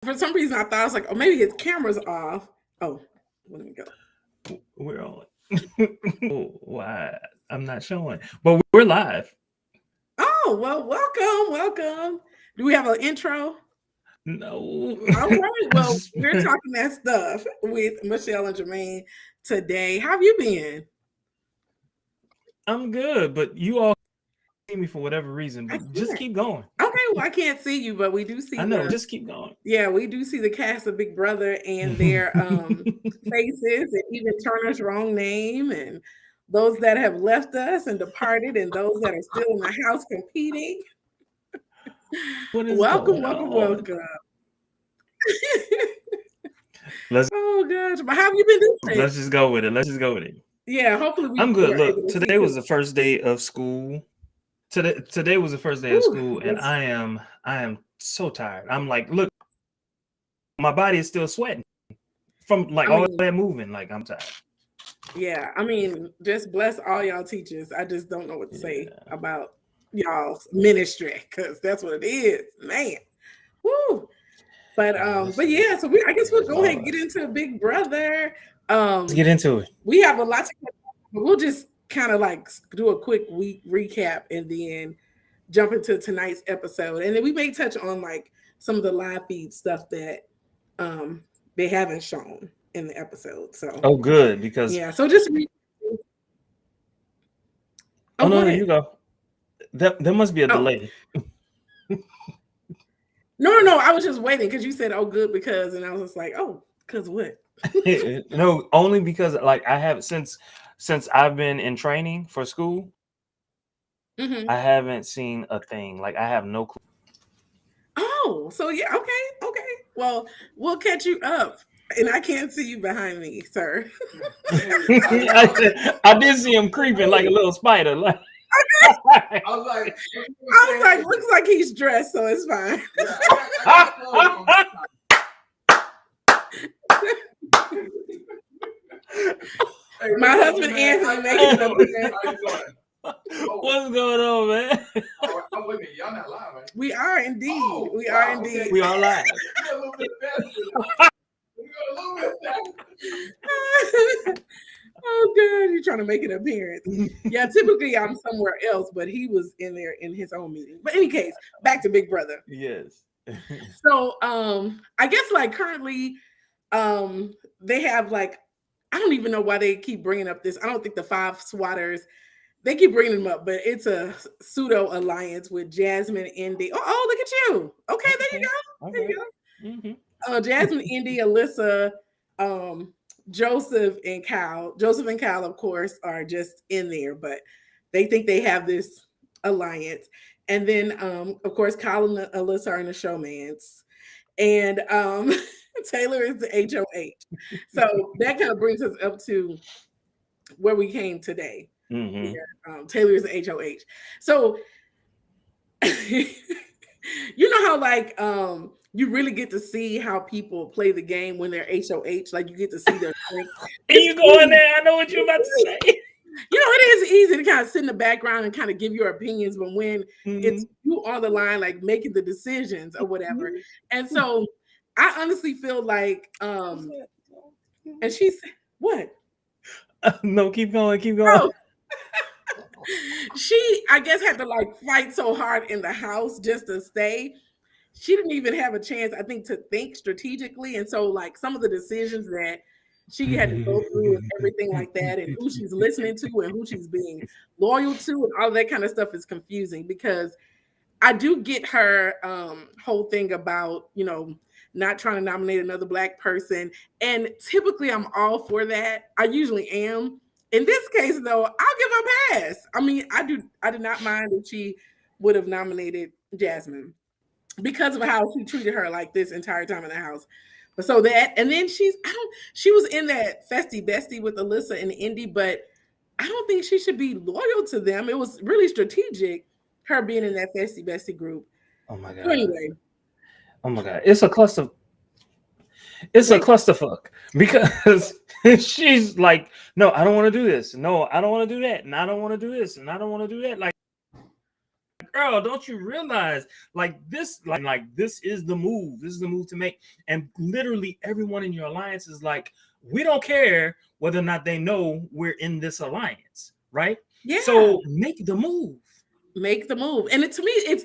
For some reason, I thought I was like, oh, maybe his camera's off. Oh, let me go. We're on. Oh, why? I'm not showing, but we're live. Oh, well, welcome. Do we have an intro? No. All right. Well, we're talking that stuff with Michelle and Jermaine today. How have you been? I'm good, but you all see me for whatever reason. I But just can't. keep going. Okay, well, I can't see you, but we do see I know. the Just keep going. we do see the cast of Big Brother and their faces, and even Turner's wrong name, and those that have left us and departed, and those that are still in the house competing. What is Welcome, going welcome, on? welcome. Let's Oh gosh, but how have you been doing? let's just go with it. Let's just go with it. Yeah, hopefully I'm we good. are able Look, to see today was you. the first day of school. Today was the first day of Whew, school, and that's- I am so tired. I'm like, look, my body is still sweating from like I all mean, that moving. Like I'm tired. yeah, I mean, just bless all y'all teachers. I just don't know what to say Yeah. about y'all's ministry because that's what it is, man. Woo. But yeah, so I guess we'll go ahead and get into Big Brother. Let's get into it. We have a lot to, but we'll just kind of like do a quick week recap and then jump into tonight's episode, and then we may touch on like some of the live feed stuff that they haven't shown in the episode. So Oh, good, because yeah, so just oh go no, ahead. you go. There must be a Oh delay. no, I was just waiting because you said oh good because, and I was just like oh because what? No, only because like I have since I've been in training for school, Mm-hmm. I haven't seen a thing. Like I have no clue. Oh, so yeah, okay. Well, we'll catch you up, and I can't see you behind me, sir. I did see him creeping like a little spider. Like I was like, Looks like he's dressed, so it's fine. yeah, I got hey, My husband Anthony making how you doing? what's going on, man? I'm looking. Y'all not live, right? We are indeed. Oh, we wow, are indeed. We all live. You got a little bit better. You got a little bit better. Oh god, you're trying to make an appearance. Yeah, typically I'm somewhere else, but he was in there in his own meeting. But in any case, back to Big Brother. Yes. So I guess like currently they have like I don't even know why they keep bringing up this. I don't think the five swatters they keep bringing them up, but it's a pseudo alliance with Jasmine, Indy. Oh, look at you. Okay, there you go. There you go. Mm-hmm. Jasmine, Indy, Alyssa, Joseph and Kyle. Joseph and Kyle, of course, are just in there, but they think they have this alliance. And then, of course, Kyle and Alyssa are in the showmance. And Taylor is the HOH. So that kind of brings us up to where we came today. Mm-hmm. Where, Taylor is the HOH. So you know how like you really get to see how people play the game when they're HOH, like you get to see their strength. You go in there, I know what you're about to say. You know, it is easy to kind of sit in the background and kind of give your opinions, but when it's Mm-hmm. you on the line, like making the decisions or whatever. And so I honestly feel like and she said, what? No, keep going, keep going. Oh, she, I guess, had to like fight so hard in the house just to stay. She didn't even have a chance, I think, to think strategically. And so, like, some of the decisions that she had to go through and everything like that, and who she's listening to and who she's being loyal to, and all that kind of stuff is confusing because I do get her whole thing about, you know, not trying to nominate another Black person. And typically I'm all for that. I usually am. In this case, though, I'll give her a pass. I mean, I did not mind if she would have nominated Jasmine because of how she treated her like this entire time in the house. But so that, and then she was in that festy bestie with Alyssa and Indy, but I don't think she should be loyal to them. It was really strategic, her being in that festy bestie group. Oh my god. So anyway, Oh my god. It's a cluster. It's a clusterfuck because she's like, no, I don't want to do this. No, I don't want to do that. And I don't want to do this. And I don't want to do that. Like, girl, don't you realize like this is the move. This is the move to make. And literally everyone in your alliance is like, we don't care whether or not they know we're in this alliance, right? Yeah. So make the move. Make the move. And to me,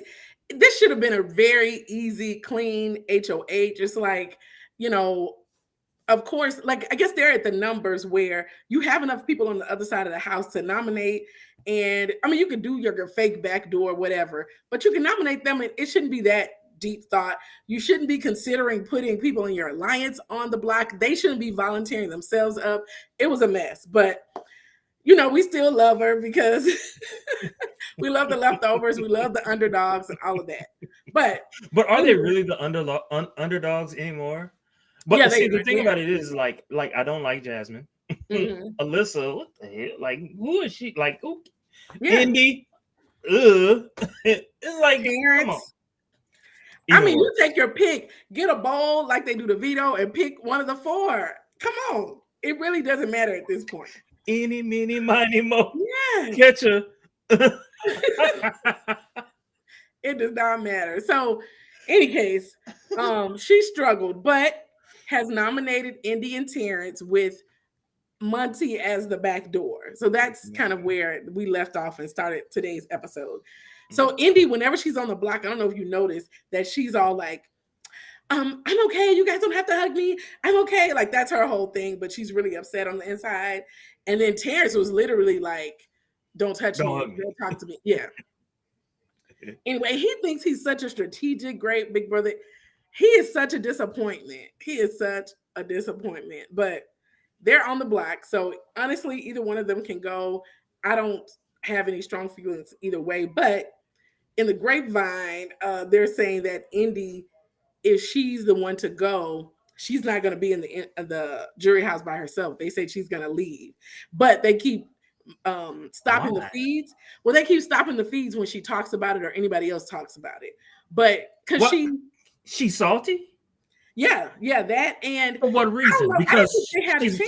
this should have been a very easy, clean HOH. It's like, you know, of course, like I guess they're at the numbers where you have enough people on the other side of the house to nominate. And I mean, you could do your fake backdoor, whatever, but you can nominate them. And it shouldn't be that deep thought. You shouldn't be considering putting people in your alliance on the block. They shouldn't be volunteering themselves up. It was a mess, but you know, we still love her because we love the leftovers, we love the underdogs and all of that. But are they really the underdogs anymore? But yeah, see, the thing about it is like I don't like Jasmine. Mhm. Alyssa, what the hell? Like, who is she? Like, who? Yeah. Indy. It's like, come on. Parents. I mean, you take your pick, get a bowl like they do the veto, and pick one of the four. Come on. It really doesn't matter at this point. Eeny, meeny, miny, mo. Yeah. Catch her. It does not matter. So, any case, she struggled, but has nominated Indy and Terrence with Monty as the back door. So that's kind of where we left off and started today's episode. So Indy, whenever she's on the block, I don't know if you noticed that she's all like, I'm okay. You guys don't have to hug me. I'm okay. Like that's her whole thing, but she's really upset on the inside. And then Terrence was literally like, don't touch me. Don't talk to me. Yeah. Anyway, he thinks he's such a strategic, great big brother. He is such a disappointment. He is such a disappointment, but they're on the block. So honestly, either one of them can go. I don't have any strong feelings either way, but in the grapevine, they're saying that Indy, if she's the one to go, she's not going to be in the jury house by herself. They say she's going to leave, but they keep stopping the feeds. Well, they keep stopping the feeds when she talks about it or anybody else talks about it. But because she's salty. Yeah, that. And for what reason? Because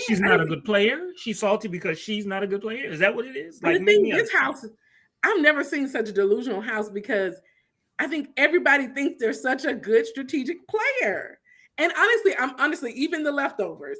she's not a good player. She's salty because she's not a good player. Is that what it is? Like this house, I've never seen such a delusional house because I think everybody thinks they're such a good strategic player. And honestly, even the leftovers,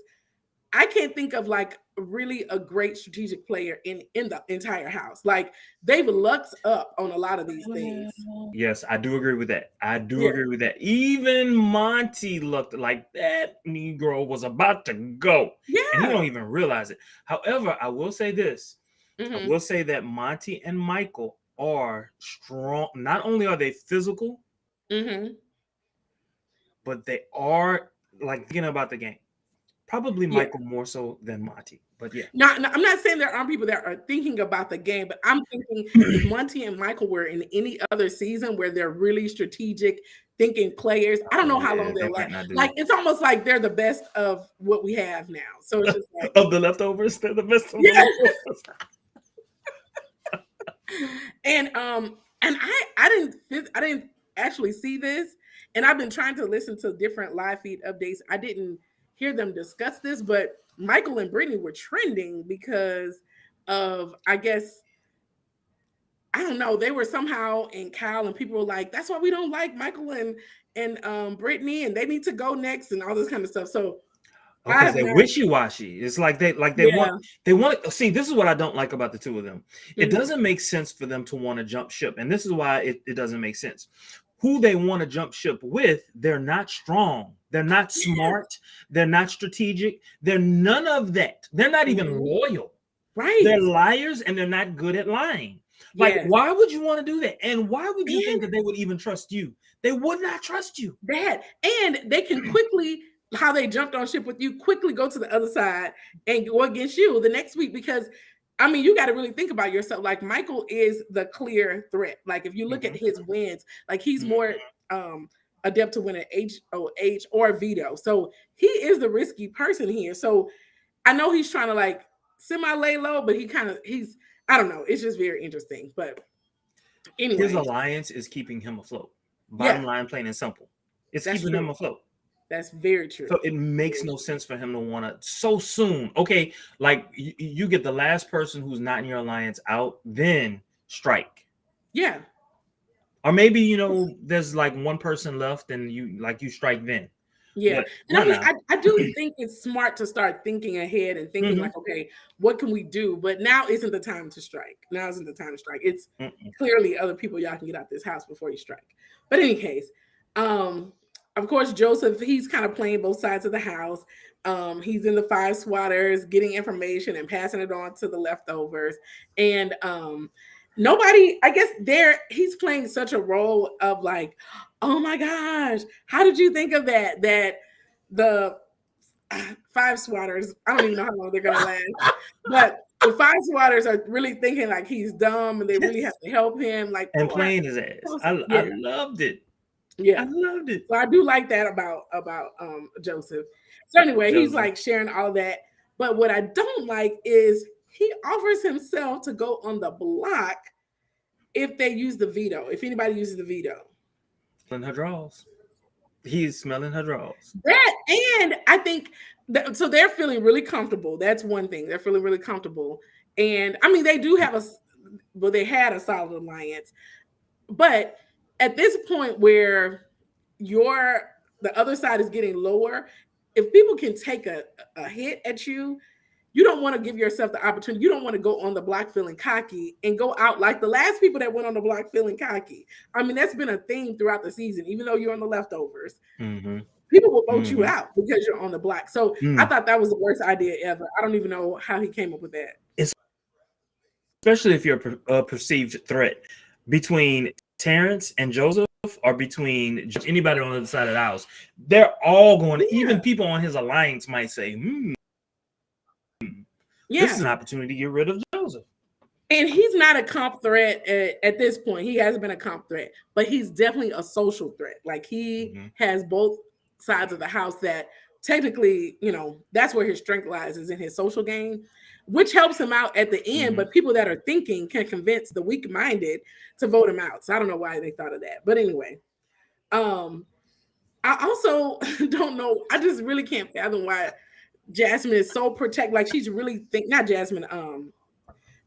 I can't think of like really a great strategic player in the entire house. Like they've lucked up on a lot of these things. Yes, I do agree with that. Agree with that. Even Monty looked like that Negro was about to go. Yeah. And you don't even realize it. However, I will say this. I will say that Monty and Michael are strong. Not only are they physical, but they are like thinking about the game. Probably Michael more so than Monty, but yeah. No, I'm not saying there aren't people that are thinking about the game, but I'm thinking if Monty and Michael were in any other season where they're really strategic thinking players, I don't know how long they'll last. Like it's almost like they're the best of what we have now. So it's just like of the leftovers, they're the best of the leftovers. And I didn't actually see this, and I've been trying to listen to different live feed updates. I didn't hear them discuss this, but Michael and Brittany were trending because of, I guess, I don't know, they were somehow in Kyle and people were like, that's why we don't like Michael and Brittany and they need to go next and all this kind of stuff. So because they're wishy-washy. It's like they want see, this is what I don't like about the two of them. It doesn't make sense for them to want to jump ship. And this is why it doesn't make sense. Who they want to jump ship with, they're not strong. They're not smart. They're not strategic. They're none of that. They're not even loyal. Right. They're liars and they're not good at lying. Like, why would you want to do that? And why would you think that they would even trust you? They would not trust you. And they can quickly, how they jumped on ship with you, quickly go to the other side and go against you the next week because I mean, you got to really think about yourself. Like Michael is the clear threat. Like if you look at his wins, like he's more adept to win an HOH or veto. So he is the risky person here. So I know he's trying to like semi lay low, but he's I don't know. It's just very interesting. But anyway, his alliance is keeping him afloat. Bottom line, plain and simple. It's keeping him afloat. That's very true. So it makes no sense for him to want to so soon. Okay, like you get the last person who's not in your alliance out, then strike. Yeah. Or maybe, you know, there's like one person left and you strike then. Yeah. But And I not mean, now. I do think it's smart to start thinking ahead and thinking like, okay, what can we do? But now isn't the time to strike. Now isn't the time to strike. It's clearly other people y'all can get out this house before you strike. But in any case, of course, Joseph, he's kind of playing both sides of the house. He's in the five swatters, getting information and passing it on to the leftovers. And nobody, I guess he's playing such a role of like, oh my gosh, how did you think of that? That the five swatters, I don't even know how long they're gonna last, but the five swatters are really thinking like he's dumb and they really have to help him. Like, And playing his ass. I loved it. Yeah. I loved it. So I do like that about Joseph. So anyway, he's like sharing all that. But what I don't like is he offers himself to go on the block if they use the veto, if anybody uses the veto. In her drawers. He's smelling her drawers. That, and I think so they're feeling really comfortable. That's one thing. They're feeling really comfortable. And I mean, they do have they had a solid alliance. But at this point where the other side is getting lower, if people can take a hit at you, you don't want to give yourself the opportunity. You don't want to go on the block feeling cocky and go out like the last people that went on the block feeling cocky. I mean, that's been a theme throughout the season, even though you're on the leftovers. People will vote you out because you're on the block. So I thought that was the worst idea ever. I don't even know how he came up with that. Especially if you're a perceived threat between Terrence and Joseph or between anybody on the other side of the house. They're all going to, even people on his alliance might say, this is an opportunity to get rid of Joseph. And he's not a comp threat at this point. He hasn't been a comp threat, but he's definitely a social threat. Like he has both sides of the house that technically, you know, that's where his strength lies, is in his social game, which helps him out at the end. But people that are thinking can convince the weak-minded to vote him out. So I don't know why they thought of that. But anyway, I also don't know. I just really can't fathom why Jasmine is so protective. Like she's really not Jasmine.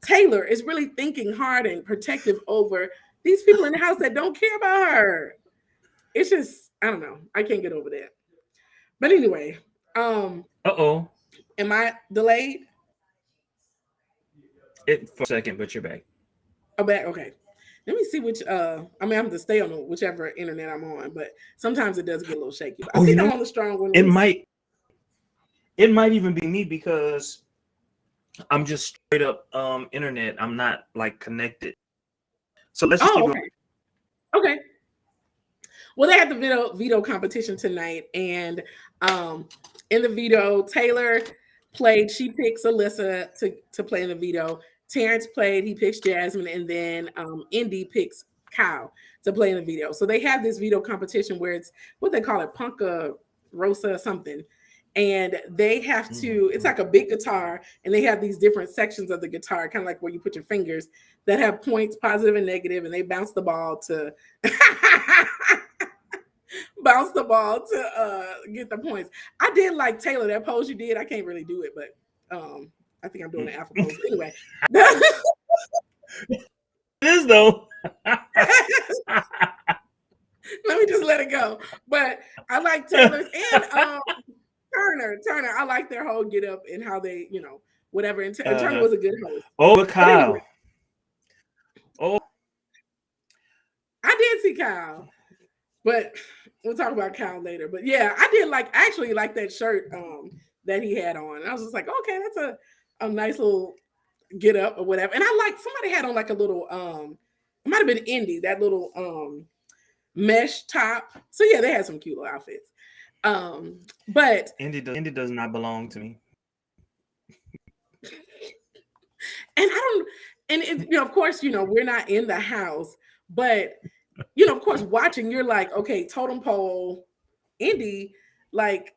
Taylor is really thinking hard and protective over these people in the house that don't care about her. It's just, I don't know. I can't get over that. But anyway, am I delayed? For a second, but you're back. Oh, back. Okay. Let me see which. I mean, I'm going to stay on whichever internet I'm on, but sometimes it does get a little shaky. I think I'm on the strong one. It might even be me because I'm just straight up internet. I'm not like connected. So let's just okay. Well, they had the veto competition tonight, and in the veto, Taylor played. She picks Alyssa to play in the veto. Terrence played. He picks Jasmine, and then Indy picks Kyle to play in the veto. So they have this veto competition where it's what they call it, Punka Rosa something. And they have to, it's like a big guitar, and they have these different sections of the guitar, kind of like where you put your fingers, that have points, positive and negative, and they bounce the ball to get the points. I did like Taylor, that pose you did. I can't really do it, but I think I'm doing an alpha pose. Anyway. It is though. Let me just let it go. But I like Taylor's and Turner, I like their whole get up and how they, you know, whatever. And Turner was a good host. Oh, Kyle. Anyway, I did see Kyle, but we'll talk about Kyle later. But yeah, I actually like that shirt that he had on. I was just like, okay, that's a nice little get up or whatever. And I like somebody had on like a little it might have been Indy, that little mesh top. So yeah, they had some cute little outfits. But Indy does not belong to me. And you know, of course, you know, we're not in the house, but you know, of course, watching, you're like, okay, totem pole, Indy, like,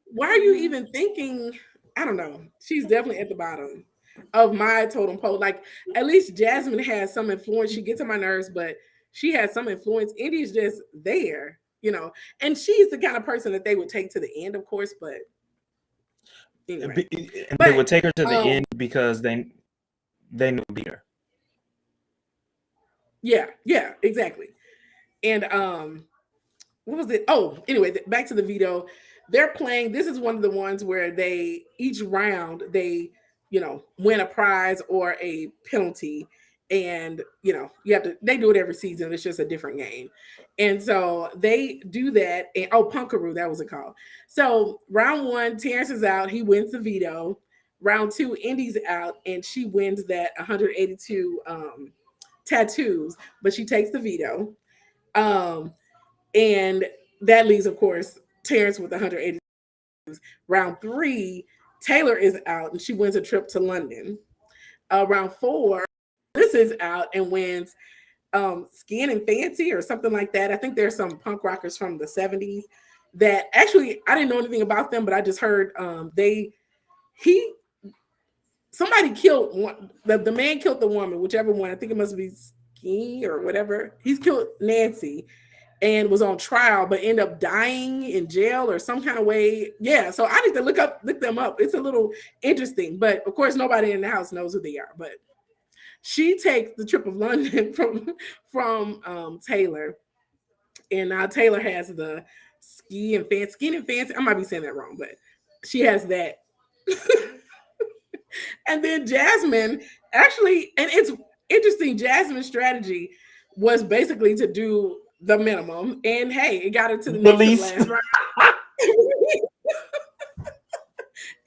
why are you even thinking? I don't know. She's definitely at the bottom of my totem pole. Like, at least Jasmine has some influence. She gets on my nerves, but she has some influence. Indy's just there. You know, and she's the kind of person that they would take to the end, of course, but anyway. And they would take her to the end because they knew beat her. Yeah, exactly. And what was it? Oh, anyway, back to the veto. They're playing. This is one of the ones where they each round they win a prize or a penalty, and you have to. They do it every season. It's just a different game, and so they do that. And Punkaroo, that was it called. So round one, Terrence is out. He wins the veto. Round two, Indy's out, and she wins that 182 tattoos, but she takes the veto. Um, and that leaves, of course, Terrence with 180. Round three, Taylor is out and she wins a trip to London. Round four, this is out and wins Skin and Fancy or something like that. I think there's some punk rockers from the 70s that actually I didn't know anything about them, but I just heard he somebody killed one, the man killed the woman, whichever one. I think it must be Ski or whatever. He's killed Nancy and was on trial, but ended up dying in jail or some kind of way. Yeah, so I need to look them up. It's a little interesting, but of course, nobody in the house knows who they are. But she takes the trip of London from Taylor, and now Taylor has the Skin and Fancy. I might be saying that wrong, but she has that. And then Jasmine actually, and it's interesting, Jasmine's strategy was basically to do the minimum. And hey, it got her to the The next to the least. last round.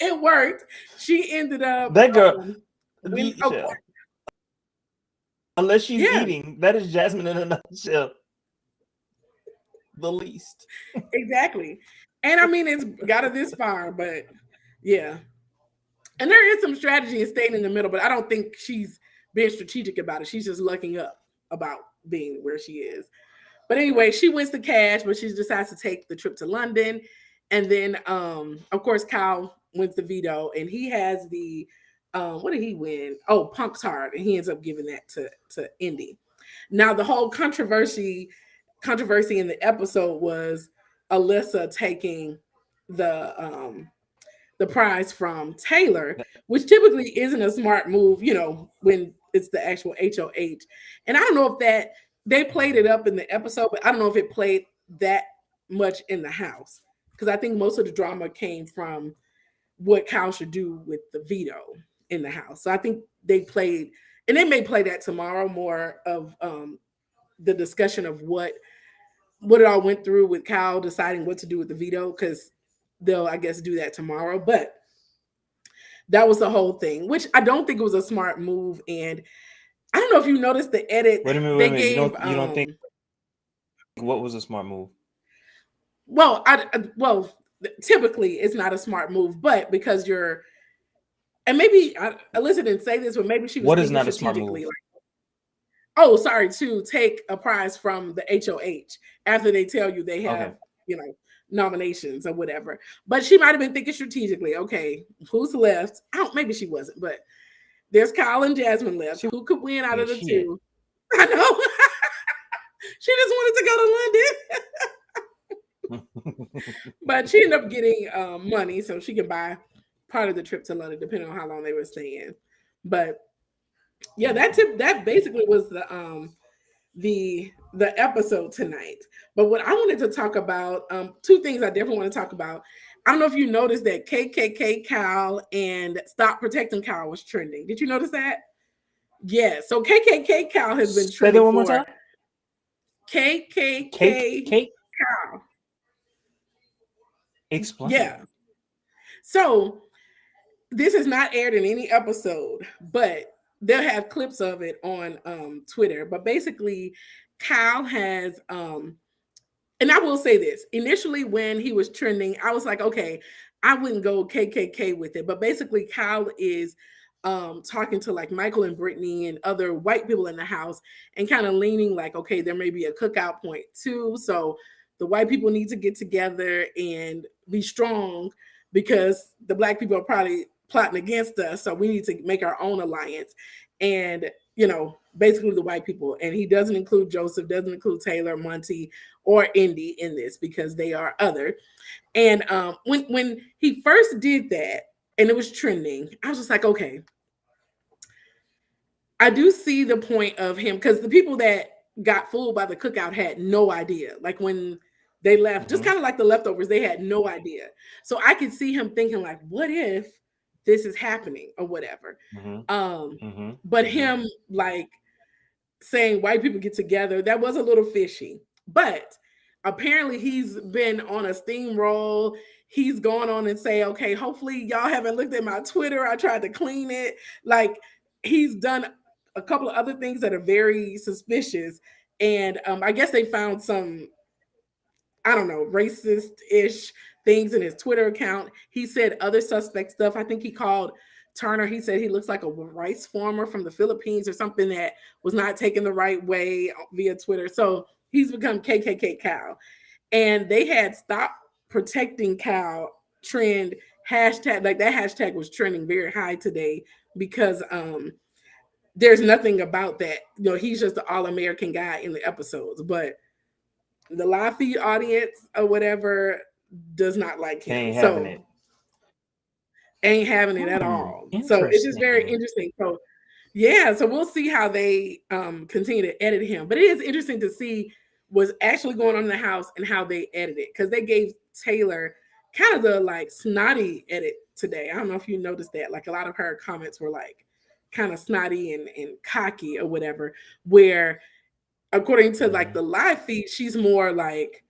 It worked. She ended up That girl, unless she's eating, that is Jasmine in a nutshell. The least. Exactly. And I mean, it's got her this far, but yeah. And there is some strategy in staying in the middle, but I don't think she's being strategic about it. She's just lucking up about being where she is. But anyway, she wins the cash, but she decides to take the trip to London. And then, of course, Kyle wins the veto, and he has the what did he win? Oh, Punk's Hard, and he ends up giving that to Indy. Now, the whole controversy in the episode was Alyssa taking the prize from Taylor, which typically isn't a smart move, when it's the actual HOH. And I don't know if that they played it up in the episode, but I don't know if it played that much in the house. Because I think most of the drama came from what Kyle should do with the veto in the house. So I think they played, and they may play that tomorrow, more of the discussion of what it all went through with Kyle deciding what to do with the veto, because they'll, I guess, do that tomorrow. But that was the whole thing, which I don't think it was a smart move. And I don't know if you noticed the edit. Wait a minute. You don't think what was a smart move? Well, typically it's not a smart move, but because you're, and maybe Alyssa didn't say this, but maybe she was. What is not a smart move? To take a prize from the HOH after they tell you they have, nominations or whatever. But she might have been thinking strategically, okay, who's left? Maybe she wasn't, but there's Kyle and Jasmine left. Who could win out of the two? I know. She just wanted to go to London. But she ended up getting money so she can buy part of the trip to London, depending on how long they were staying. But yeah, that basically was the episode tonight. But what I wanted to talk about, two things I definitely want to talk about. I don't know if you noticed that KKK Cal and Stop Protecting Cal was trending. Did you notice that? Yeah. So KKK Cal has been trending. Say that one more time. KKK Cal. Explain. Yeah. So this is not aired in any episode, but they'll have clips of it on Twitter. But basically, Kyle has and I will say this, initially when he was trending, I was like, okay, I wouldn't go KKK with it. But basically, Kyle is talking to like Michael and Brittany and other white people in the house and kind of leaning like, okay, there may be a cookout point too. So the white people need to get together and be strong because the black people are probably plotting against us. So we need to make our own alliance. And, basically the white people. And he doesn't include Joseph, doesn't include Taylor, Monty, or Indy in this because they are other. And when he first did that and it was trending, I was just like, okay, I do see the point of him because the people that got fooled by the cookout had no idea. Like when they left, just kind of like the leftovers, they had no idea. So I could see him thinking like, what if this is happening or whatever. But him like saying white people get together, that was a little fishy. But apparently he's been on a steamroll. He's going on and say, okay, hopefully y'all haven't looked at my Twitter. I tried to clean it. Like he's done a couple of other things that are very suspicious. And I guess they found some, I don't know, racist-ish things in his Twitter account. He said other suspect stuff. I think he called Turner. He said he looks like a rice farmer from the Philippines or something that was not taken the right way via Twitter. So he's become KKK Cal. And they had Stop Protecting Cal trend hashtag, like that hashtag was trending very high today because there's nothing about that. You know, he's just the all-American guy in the episodes, but the live feed audience or whatever does not like him. Ain't having it. Ain't having it at all. So it's just very interesting. So yeah, so we'll see how they continue to edit him. But it is interesting to see what's actually going on in the house and how they edit it, because they gave Taylor kind of the like snotty edit today. I don't know if you noticed that. Like a lot of her comments were like kind of snotty and cocky or whatever, where according to like the live feed, she's more like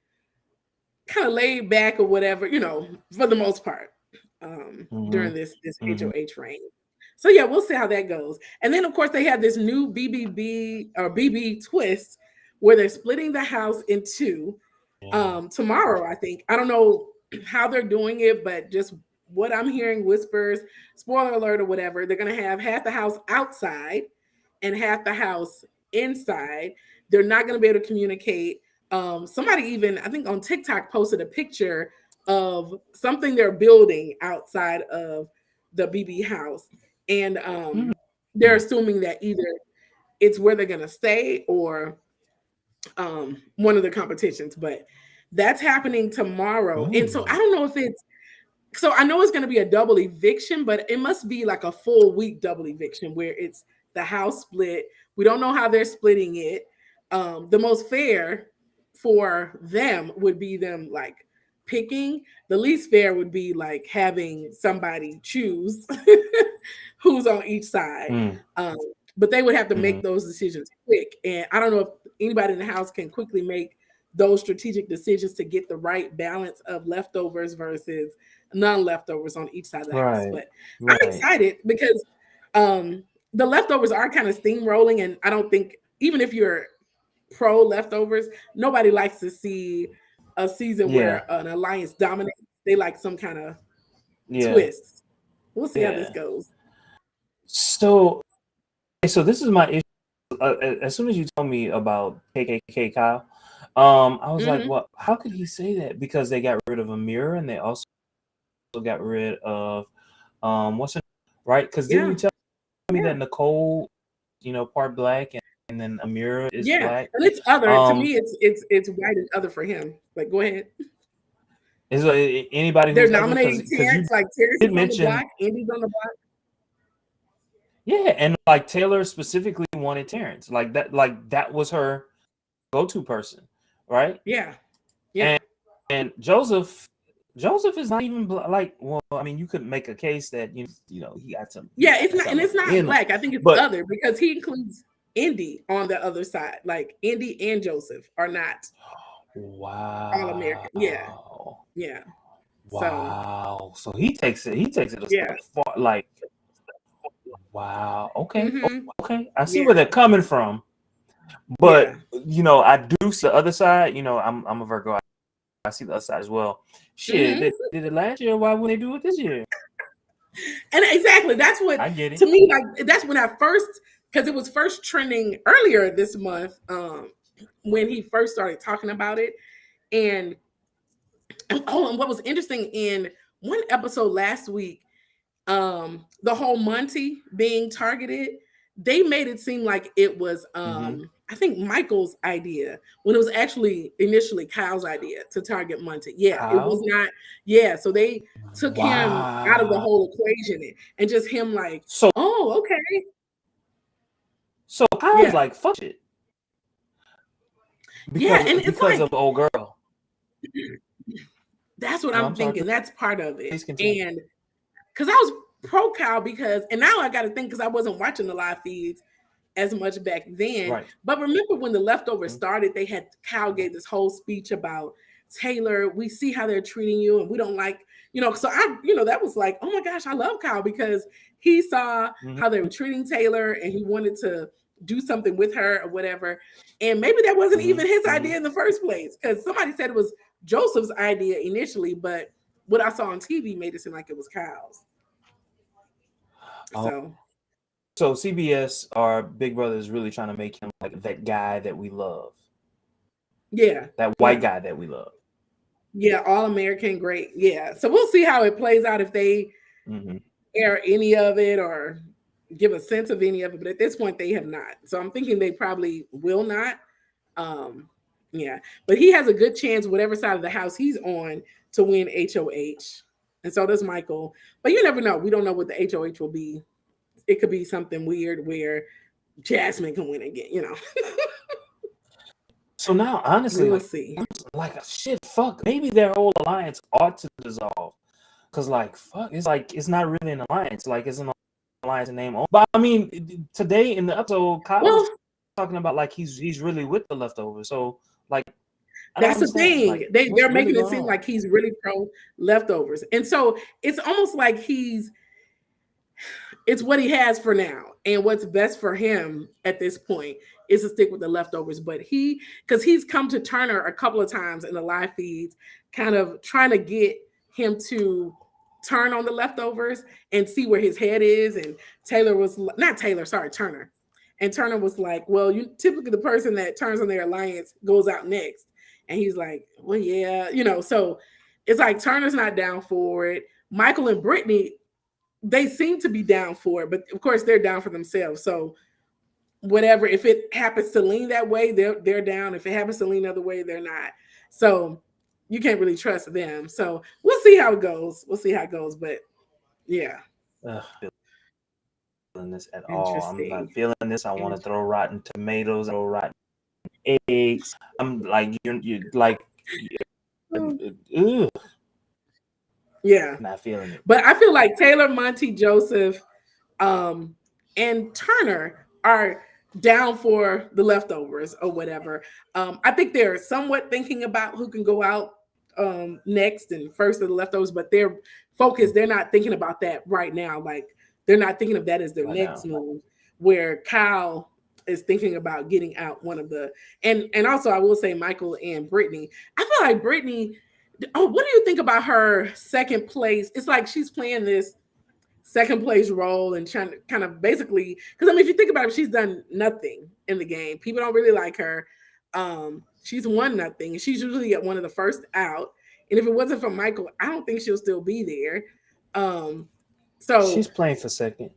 kind of laid back or whatever, you know, for the most part, during this HOH reign. So yeah, we'll see how that goes. And then of course they have this new BBB or BB twist where they're splitting the house in two tomorrow, I think. I don't know how they're doing it, but just what I'm hearing, whispers, spoiler alert or whatever, they're going to have half the house outside and half the house inside. They're not going to be able to communicate. Somebody even, I think on TikTok, posted a picture of something they're building outside of the BB house. And they're assuming that either it's where they're going to stay or one of the competitions. But that's happening tomorrow. And so I don't know if it's, so I know it's going to be a double eviction, but it must be like a full week double eviction where it's the house split. We don't know how they're splitting it. The most fair for them would be them like picking. The least fair would be like having somebody choose who's on each side. But they would have to make those decisions quick. And I don't know if anybody in the house can quickly make those strategic decisions to get the right balance of leftovers versus non-leftovers on each side of the house. But I'm excited because the leftovers are kind of steamrolling, and I don't think, even if you're pro leftovers, nobody likes to see a season where an alliance dominates. They like some kind of twists. We'll see how this goes. So this is my issue. As soon as you told me about KKK Kyle, I was like, well, how could he say that? Because they got rid of Amir and they also got rid of what's her name? Right? Because didn't you tell me that Nicole, you know, part black and then Amir is black? And it's other. To me, it's white and other for him. Like, go ahead. Is anybody they're nominating Terrence? Like Terrence is on the block, Andy's on the block. Yeah, and like Taylor specifically wanted Terrence. Like that was her go-to person, right? Yeah. And Joseph is not even like. Well, I mean, you could make a case that you know he got some. Yeah, it's not, and it's not black. I think it's other because he includes Indy on the other side. Like Indy and Joseph are not. Wow. All American. Yeah. Wow. So he takes it a step far. Like, wow. Okay. Okay. I see where they're coming from. But you know, I do see the other side. You know, I'm a Virgo. I see the other side as well. Shit, they did it last year. Why wouldn't they do it this year? And exactly, that's what I get it. To me, like that's when I first, because it was first trending earlier this month, when he first started talking about it. And what was interesting in one episode last week, the whole Monty being targeted, they made it seem like it was I think Michael's idea when it was actually initially Kyle's idea to target Monty. Kyle? It was not. So they took him out of the whole equation and just him like, oh, okay. I was like, fuck it. Because of old girl. That's what I'm thinking. That's part of it. And because I was pro Kyle and now I got to think because I wasn't watching the live feeds as much back then. Right. But remember when the leftovers started, Kyle gave this whole speech about Taylor. We see how they're treating you and we don't like, so that was like, oh my gosh, I love Kyle because he saw how they were treating Taylor and he wanted to do something with her or whatever. And maybe that wasn't even his idea in the first place because somebody said it was Joseph's idea initially, but what I saw on TV made it seem like it was Kyle's. So CBS, our Big Brother, is really trying to make him like that guy that we love. Yeah. That white guy that we love. Yeah, all American, great. Yeah. So we'll see how it plays out if they air any of it or give a sense of any of it. But at this point, they have not. So I'm thinking they probably will not. Yeah. But he has a good chance, whatever side of the house he's on, to win HOH. And so does Michael. But you never know. We don't know what the HOH will be. It could be something weird where Jasmine can win again, So now, honestly, we'll see. Like shit, fuck. Maybe their whole alliance ought to dissolve. Cause fuck, it's not really an alliance. Like it's an alliance in name only. But I mean, today in the episode, Kyle was talking about he's really with the leftovers. So that's the thing. They're making it seem like he's really pro leftovers, and so it's almost like it's what he has for now, and what's best for him at this point is to stick with the leftovers. But because he's come to Turner a couple of times in the live feeds, kind of trying to get him to turn on the leftovers and see where his head is. And Turner. And Turner was like, well, typically the person that turns on their alliance goes out next. And he's like, well, yeah, so it's like Turner's not down for it. Michael and Brittany, they seem to be down for it, but of course they're down for themselves. So whatever, if it happens to lean that way, they're down. If it happens to lean the other way, they're not. So you can't really trust them. So we'll see how it goes. But yeah. Feeling this at all. I'm not feeling this. I want to throw rotten tomatoes, throw rotten eggs. I'm like, you're like, ugh. Yeah. Not feeling it. But I feel like Taylor, Monty, Joseph, and Turner are down for the leftovers or whatever. I think they're somewhat thinking about who can go out next and first of the leftovers, but they're focused. They're not thinking about that right now. Like they're not thinking of that as their next move, where Kyle is thinking about getting out one of the, and also I will say Michael and Brittany. I feel like Brittany, what do you think about her second place? It's like she's playing this second place role and trying to kind of basically, because I mean, if you think about it, she's done nothing in the game. People don't really like her. She's won nothing, and she's usually at one of the first out. And if it wasn't for Michael, I don't think she'll still be there. So she's playing for second.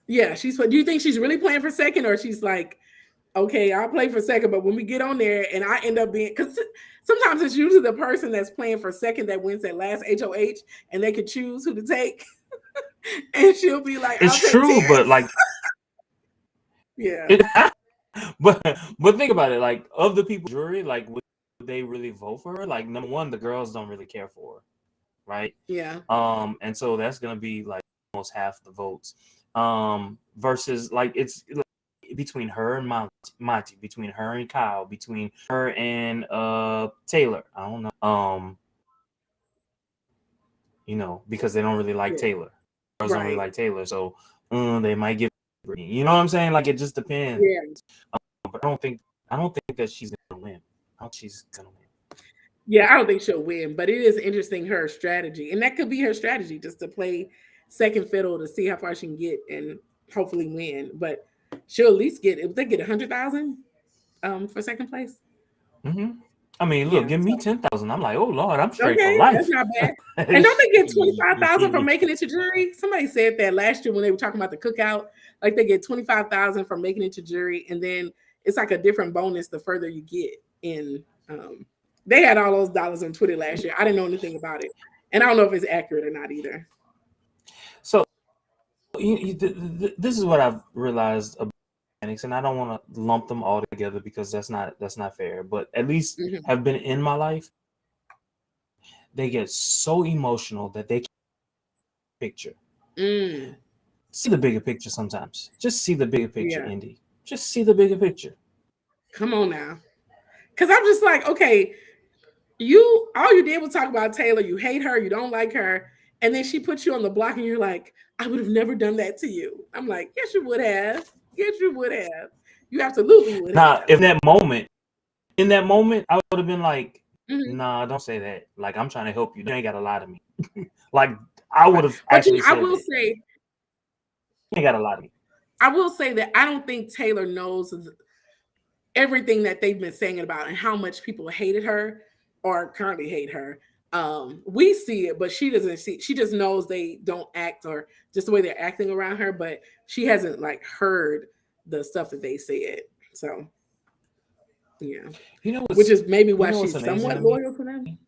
Yeah, do you think she's really playing for second, or she's like, okay, I'll play for second, but when we get on there and I end up being, because sometimes it's usually the person that's playing for second that wins that last HOH, and they can choose who to take. And she'll be like, it's true, but yeah. But think about it, like of the people jury, like would they really vote for her? Like number one, the girls don't really care for her, right? Yeah. And so that's gonna be like almost half the votes. Versus like it's between her and Monty, between her and Kyle, between her and Taylor. I don't know. Because they don't really like Taylor. Girls don't really like Taylor, so they might give. You know what I'm saying? Like it just depends. Yeah. But I don't think that she's gonna win. I don't think she's gonna win. Yeah, I don't think she'll win, but it is interesting her strategy, and that could be her strategy, just to play second fiddle to see how far she can get and hopefully win. But she'll at least get, if they get 100,000 for second place. Mm-hmm. I mean, look, give me 10,000. I'm like, oh Lord, I'm straight for life. That's not bad. And don't they get 25,000 for making it to jury? Somebody said that last year when they were talking about the cookout. Like they get 25,000 for making it to jury, and then it's like a different bonus the further you get in. They had all those dollars on Twitter last year. I didn't know anything about it, and I don't know if it's accurate or not either. So this is what I've realized and I don't want to lump them all together because that's not fair. But at least Mhm. have been in my life. They get so emotional that they can't picture. Mm. See the bigger picture sometimes. Just see the bigger picture, Yeah. Indy. Just see the bigger picture. Come on now. Because I'm just like, okay, you all you did was talk about Taylor. You hate her, you don't like her, and then she put you on the block, and you're like, I would have never done that to you. I'm like, yes, you would have. Yes, you would have. You absolutely would Now, have. if in that moment, I would have been like, Mhm. nah, don't say that. Like, I'm trying to help you. You ain't got to lie to me. Like, I would Right. have But actually I said will that. say, You ain't got to lie to me. I will say that I don't think Taylor knows everything that they've been saying about and how much people hated her or currently hate her. We see it, but she doesn't see. She just knows they don't act or just the way they're acting around her, but she hasn't like heard the stuff that they said. So yeah, You know which what's is maybe you why know what's she's amazing somewhat to me? loyal to them.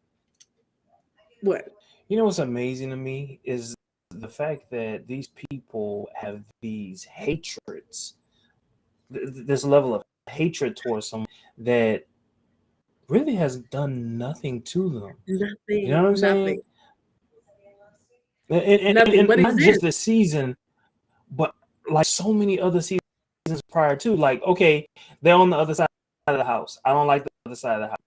What? You know what's amazing to me is the fact that these people have these hatreds, this level of hatred towards someone that really has done nothing to them. You know Nothing, what I'm saying? nothing, And nothing, but not just exist. this season, but like so many other seasons prior to. Like, okay, they're on the other side of the house. I don't like the other side of the house.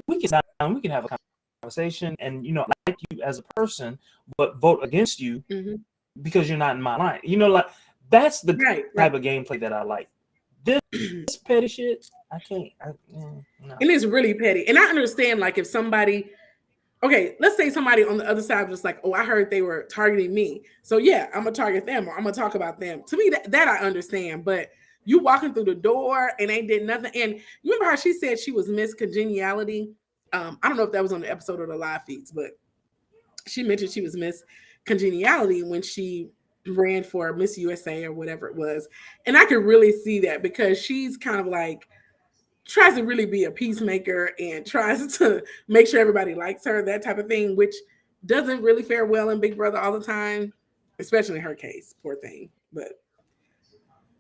We can sit down, we can have a conversation, and I like you as a person, but vote against you Mhm. because you're not in my line. Like that's the Right, right. type of gameplay that I like. This petty shit, I can't. No. And it's really petty. And I understand, like, if somebody, okay, let's say somebody on the other side was like, oh, I heard they were targeting me. So yeah, I'm gonna target them or I'm gonna talk about them. To me, that I understand. But you walking through the door and they did nothing. And you remember how she said she was Miss Congeniality? I don't know if that was on the episode of the live feeds, but she mentioned she was Miss Congeniality when she ran for Miss USA or whatever it was. And I could really see that because she's kind of like tries to really be a peacemaker and tries to make sure everybody likes her, that type of thing, which doesn't really fare well in Big Brother all the time, especially in her case, poor thing. But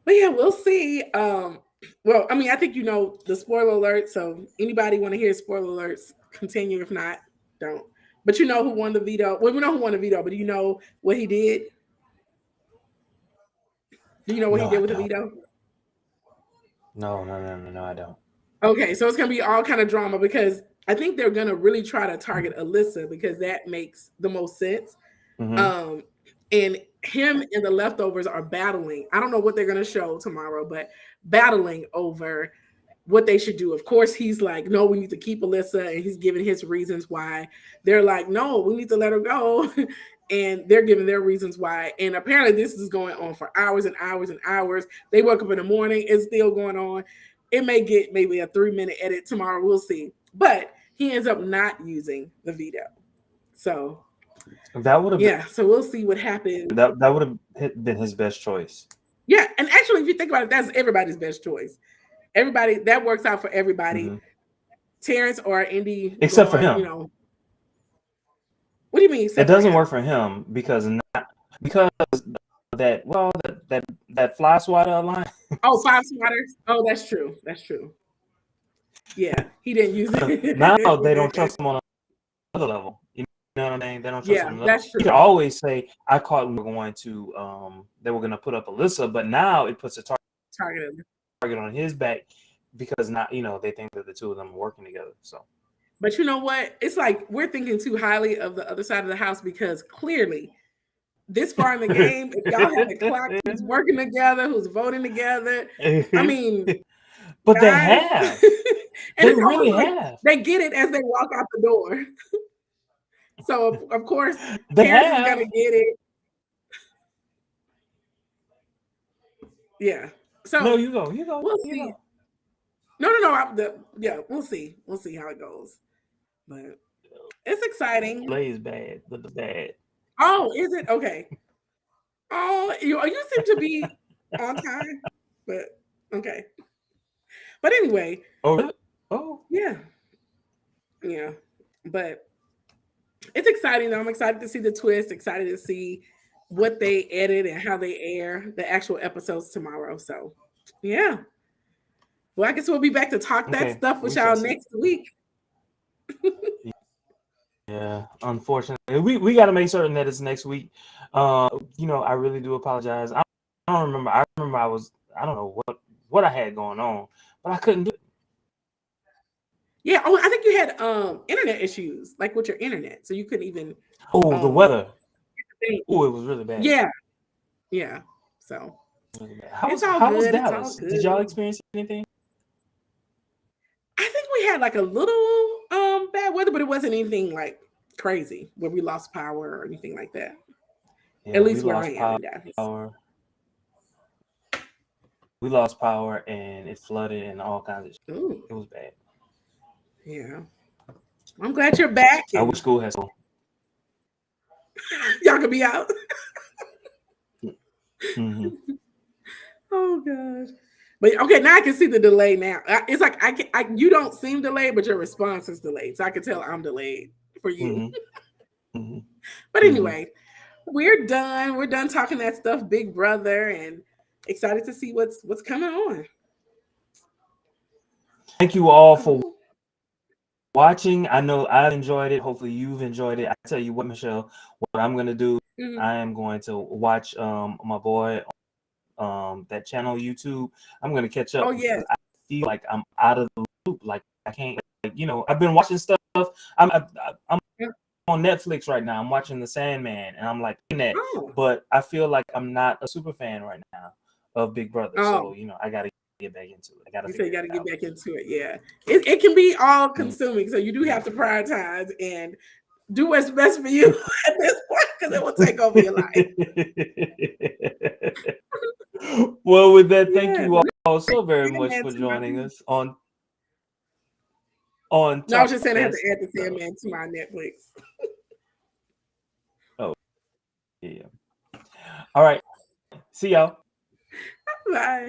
yeah, we'll see. Well, I mean, I think you know the spoiler alert. So anybody want to hear spoiler alerts, continue. If not, don't. But you know who won the veto. Well, we know who won the veto, but do you know what he did? Do you know what he No, did I with the don't. veto? No, I don't. Okay, so it's gonna be all kind of drama because I think they're gonna really try to target Alyssa because that makes the most sense. Mm-hmm. Um, and him and the leftovers are battling. I don't know what they're gonna show tomorrow, but battling over what they should do. Of course, he's like, no, we need to keep Alyssa, and he's giving his reasons why. They're like, no, we need to let her go. And they're giving their reasons why. And apparently, this is going on for hours and hours and hours. They woke up in the morning, it's still going on. It may get maybe a 3-minute edit tomorrow. We'll see. But he ends up not using the veto. So That would have yeah, so we'll see what happens. that would have been his best choice. Yeah, and actually, if you think about it, that's everybody's best choice. Everybody that works out for everybody. Mm-hmm. Terrence or Indy Except for going, him, what do you mean it except for doesn't him? work for him because that fly swatter alliance. Oh, five swatters. Oh, that's true. That's true. Yeah, he didn't use Now they don't it. trust him on another level. You know what I mean? They don't trust Yeah, him. that's You can true. always say, "I caught we were going to they were going to put up Alyssa," but now it puts a Targeted. target on his back because now they think that the two of them are working together. So, But you know what? It's like we're thinking too highly of the other side of the house because clearly, this far in the game, if y'all had a clock who's working together, who's voting together, I mean, but they guys, have, and they it's really almost like have, they get it as they walk out the door. So of course, they Terrence is gonna have. get it. Yeah. No, So you go, you go, we'll you see. go. No. Yeah, we'll see. We'll see how it goes. But it's exciting. Play is bad, but the bad. Oh, is it okay? Oh, you seem to be on time, but okay. But anyway, Oh, really? Oh, yeah, yeah. But it's exciting though. I'm excited to see the twist. Excited to see what they edit and how they air the actual episodes tomorrow. So Yeah. Well, I guess we'll be back to talk that stuff with y'all next week. Yeah, unfortunately, we got to make certain that it's next week. I really do apologize. I don't remember. I remember I don't know what I had going on, but I couldn't do it. Yeah. Oh, I think you had internet issues, like with your internet, so you couldn't even. Oh, the weather. Oh, it was really bad. Yeah. Yeah. So how was Dallas? Did y'all experience anything? I think we had like a little bad weather, but it wasn't anything like crazy where we lost power or anything like that. Yeah, at least where I am in Dallas. We lost power and it flooded and all kinds of shit. Ooh. It was bad. Yeah. I'm glad you're back. I wish school has school. Y'all could be out. Mm-hmm. Oh gosh. But okay, now I can see the delay now. It's like you don't seem delayed, but your response is delayed. So I can tell I'm delayed for you. Mm-hmm. Mm-hmm. But anyway, we're done. We're done talking that stuff, Big Brother, and excited to see what's coming on. Thank you all for watching. I know I've enjoyed it. Hopefully you've enjoyed it. I tell you what, Michelle, what I'm gonna do, I am going to watch my boy that channel YouTube. I'm gonna catch up. Oh yeah. I feel like I'm out of the loop. Like I can't. Like, I've been watching stuff. I'm on Netflix right now. I'm watching The Sandman, and I'm like in that. Oh. But I feel like I'm not a super fan right now of Big Brother. So I gotta get back into it. You got to get back into it. Yeah, it can be all consuming, so you do have to prioritize and do what's best for you at this point because it will take over your life. Well, with that, thank you all so very much for joining us on. No, I was just saying I have to add The Sandman to my Netflix. Oh, yeah. All right. See y'all. Bye.